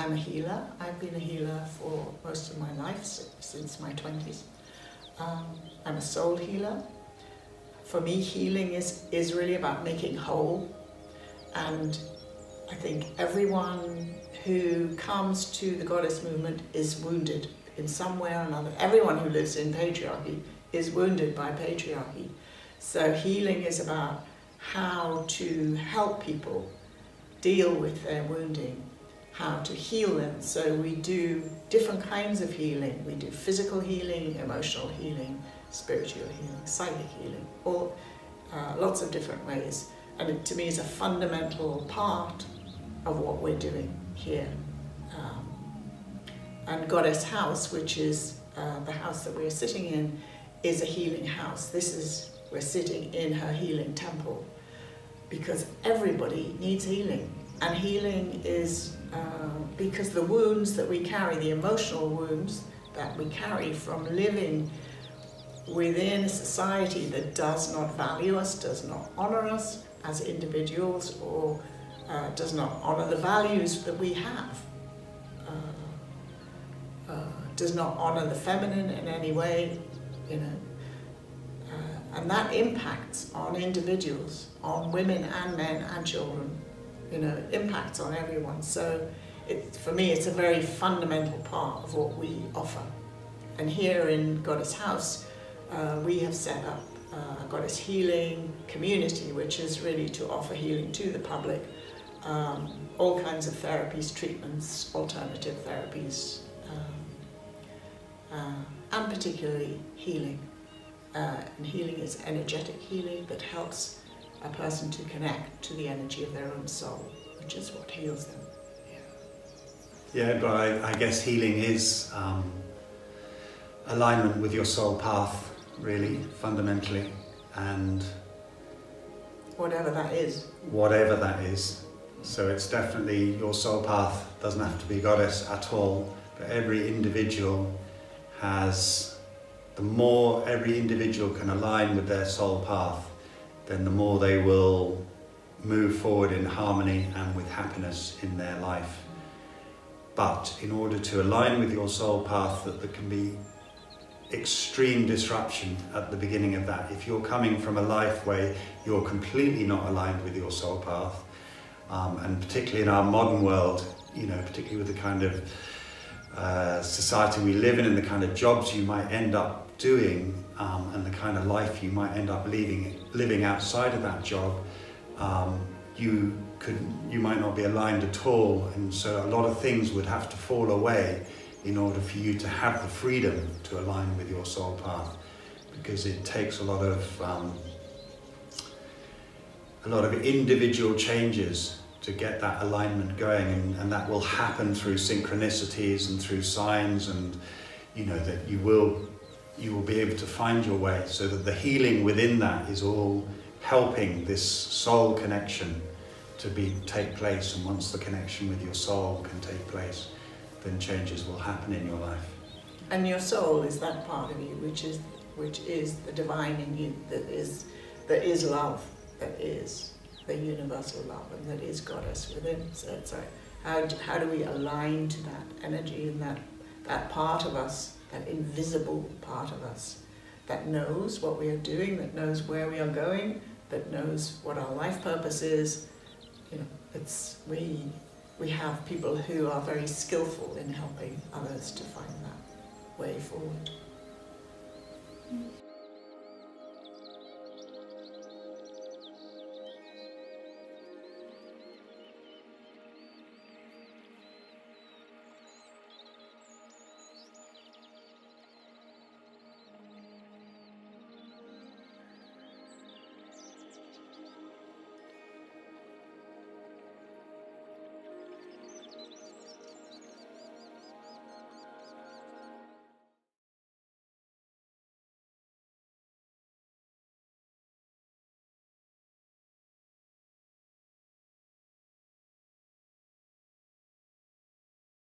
I'm a healer. I've been a healer for most of my life, since my 20s. I'm a soul healer. For me, healing is really about making whole. And I think everyone who comes to the goddess movement is wounded in some way or another. Everyone who lives in patriarchy is wounded by patriarchy. So healing is about how to help people deal with their wounding, how to heal them. So we do different kinds of healing. We do physical healing, emotional healing, spiritual healing, psychic healing, all lots of different ways. And it, to me, is a fundamental part of what we're doing here. And Goddess House, which is the house that we're sitting in, is a healing house. We're sitting in her healing temple because everybody needs healing. And healing is because the wounds that we carry, the emotional wounds that we carry from living within a society that does not value us, does not honor us as individuals, or does not honor the values that we have, does not honor the feminine in any way, and that impacts on individuals, on women and men and children, it impacts on everyone. So for me, it's a very fundamental part of what we offer. And here in Goddess House, we have set up a goddess healing community, which is really to offer healing to the public, all kinds of therapies, treatments, alternative therapies, and particularly healing. And healing is energetic healing that helps a person to connect to the energy of their own soul, which is what heals them. Yeah, but I guess healing is alignment with your soul path, really, fundamentally, and whatever that is. Whatever that is. So it's definitely, your soul path doesn't have to be goddess at all, but every individual has, the more every individual can align with their soul path, then the more they will move forward in harmony and with happiness in their life. But in order to align with your soul path, that there can be extreme disruption at the beginning of that. If you're coming from a life where you're completely not aligned with your soul path, and particularly in our modern world, particularly with the kind of society we live in and the kind of jobs you might end up doing, and the kind of life you might end up living outside of that job, you might not be aligned at all, and so a lot of things would have to fall away in order for you to have the freedom to align with your soul path, because it takes a lot of individual changes to get that alignment going, and that will happen through synchronicities and through signs, and that you will be able to find your way, so that the healing within that is all helping this soul connection to take place. And once the connection with your soul can take place, then changes will happen in your life. And your soul is that part of you which is the divine in you, that is love, that is the universal love, and that is goddess within. So it's like, how do we align to that energy and that part of us, that invisible part of us, that knows what we are doing, that knows where we are going, that knows what our life purpose is. We have people who are very skillful in helping others to find that way forward.